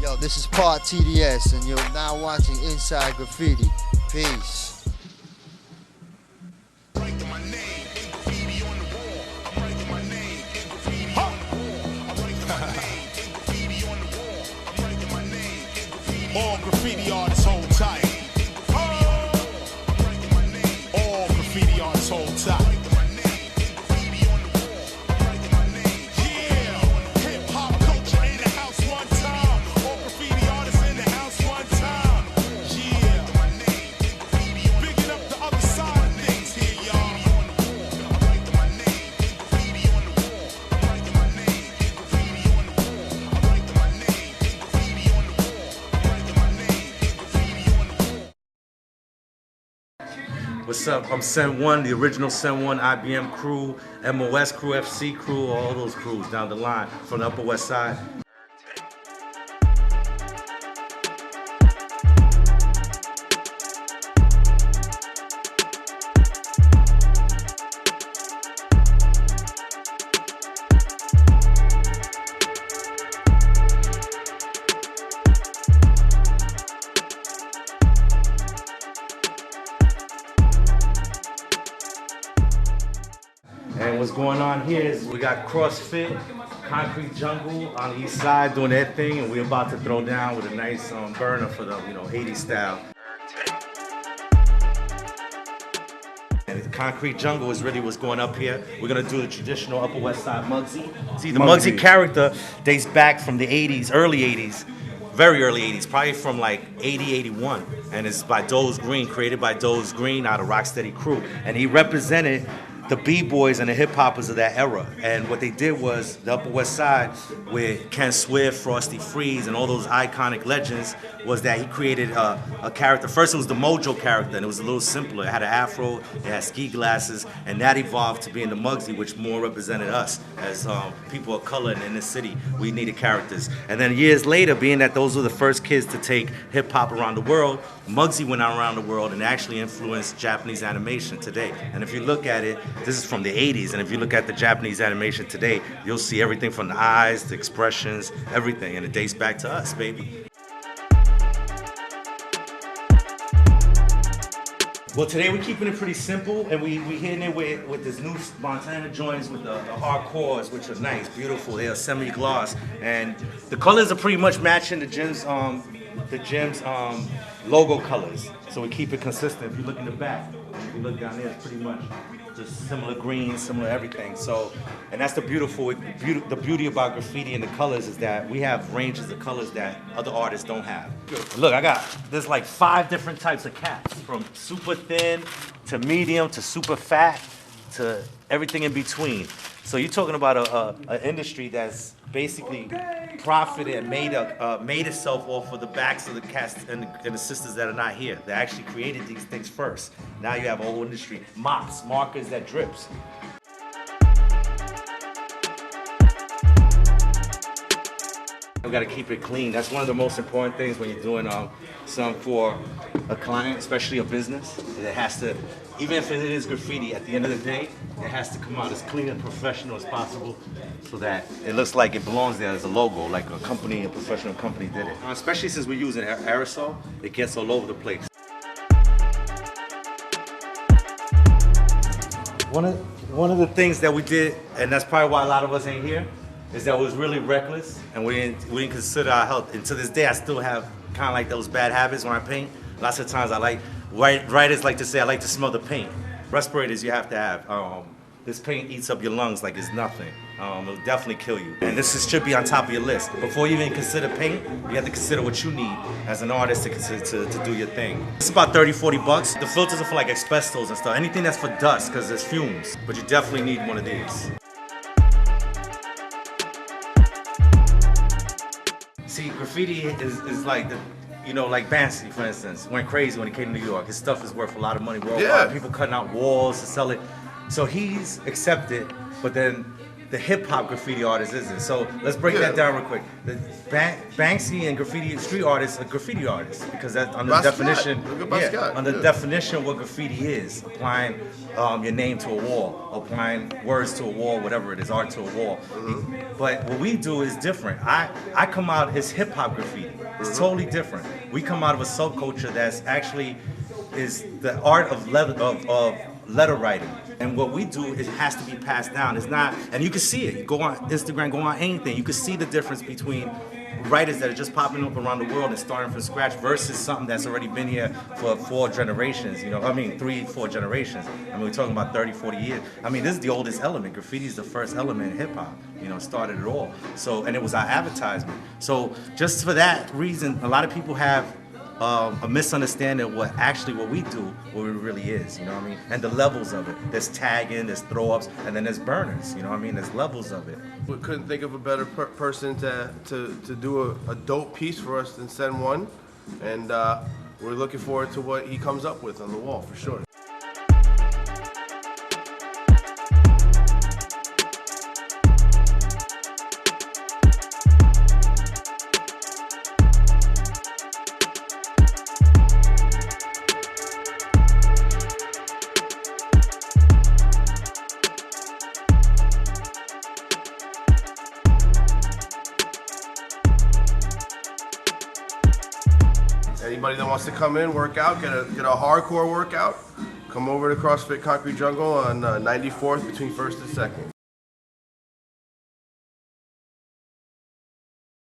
Yo, this is Part TDS, and you're now watching Inside Graffiti. Peace. All graffiti artists hold tight. All graffiti artists hold tight. Yeah, hip hop culture in the house one time. All graffiti artists in the house one time. Yeah, bigging up the other side of things here, y'all. What's up? I'm SEN ONE, the original SEN ONE IBM crew, MOS crew, FC crew, all those crews down the line from the Upper West Side. And what's going on here is we got Crossfit Concrete Jungle on the east side doing their thing, and we're about to throw down with a nice burner for the 80s style. And the Concrete Jungle is really what's going up here. We're gonna do the traditional Upper West Side Muggsy. See, the Muggsy character dates back from the 80s, early 80s. Very early 80s, probably from like 80, 81. And it's by Doze Green, created by Doze Green out of Rocksteady Crew. And he represented the B-boys and the hip-hoppers of that era. And what they did was, the Upper West Side, with Ken Swift, Frosty Freeze, and all those iconic legends, was that he created a character. First it was the Mojo character, and it was a little simpler. It had an afro, it had ski glasses, and that evolved to being the Muggsy, which more represented us as people of color in this city. We needed characters. And then years later, being that those were the first kids to take hip-hop around the world, Muggsy went out around the world and actually influenced Japanese animation today. And if you look at it, this is from the 80s, and if you look at the Japanese animation today, you'll see everything from the eyes, the expressions, everything, and it dates back to us, baby. Well, today we're keeping it pretty simple, and we hitting it with this new Montana joints with the hardcores, which are nice, beautiful. They are semi-gloss, and the colors are pretty much matching the gym's logo colors. So we keep it consistent. If you look in the back, if you look down there, it's pretty much just similar greens, similar everything. So, and that's the beauty about graffiti and the colors, is that we have ranges of colors that other artists don't have. Look, there's like 5 different types of caps, from super thin to medium to super fat to everything in between. So you're talking about an industry that's basically profited and made itself off of the backs of the cats and the sisters that are not here. They actually created these things first. Now you have a whole industry. Mops, markers that drips. We gotta keep it clean. That's one of the most important things when you're doing something for a client, especially a business. It has to, even if it is graffiti, at the end of the day, it has to come out as clean and professional as possible, so that it looks like it belongs there as a logo, like a professional company did it. Especially since we're using aerosol, it gets all over the place. One of the things that we did, and that's probably why a lot of us ain't here, is that it was really reckless, and we didn't consider our health. And to this day, I still have kind of like those bad habits when I paint. Lots of times writers like to say, I like to smell the paint. Respirators you have to have. This paint eats up your lungs like it's nothing. It'll definitely kill you. And should be on top of your list. Before you even consider paint, you have to consider what you need as an artist to do your thing. It's about 30, 40 bucks. The filters are for like asbestos and stuff. Anything that's for dust, because there's fumes. But you definitely need one of these. See, graffiti is like like Banksy, for instance, went crazy when he came to New York. His stuff is worth a lot of money worldwide. Yeah. People cutting out walls to sell it. So he's accepted, but then the hip hop graffiti artist isn't. So let's break that down real quick. The Banksy and graffiti street artists are graffiti artists because that's under the definition. Under the definition of what graffiti is, applying your name to a wall, applying words to a wall, whatever it is, art to a wall. But what we do is different. I come out as hip hop graffiti. It's totally different. We come out of a subculture that's actually is the art of letter writing. And what we do, it has to be passed down. It's not, and you can see it. You go on Instagram, go on anything. You can see the difference between writers that are just popping up around the world and starting from scratch versus something that's already been here for 4 generations, 3-4 generations. I mean, we're talking about 30, 40 years. I mean, this is the oldest element. Graffiti is the first element in hip hop, started it all. So, and it was our advertisement. So just for that reason, a lot of people have a misunderstanding of what we do, what it really is, and the levels of it. There's tagging, there's throw-ups, and then there's burners, there's levels of it. We couldn't think of a better person to do a dope piece for us than SEN ONE, and we're looking forward to what he comes up with on the wall, for sure. Anybody that wants to come in, work out, get a hardcore workout, come over to CrossFit Concrete Jungle on 94th between 1st and 2nd.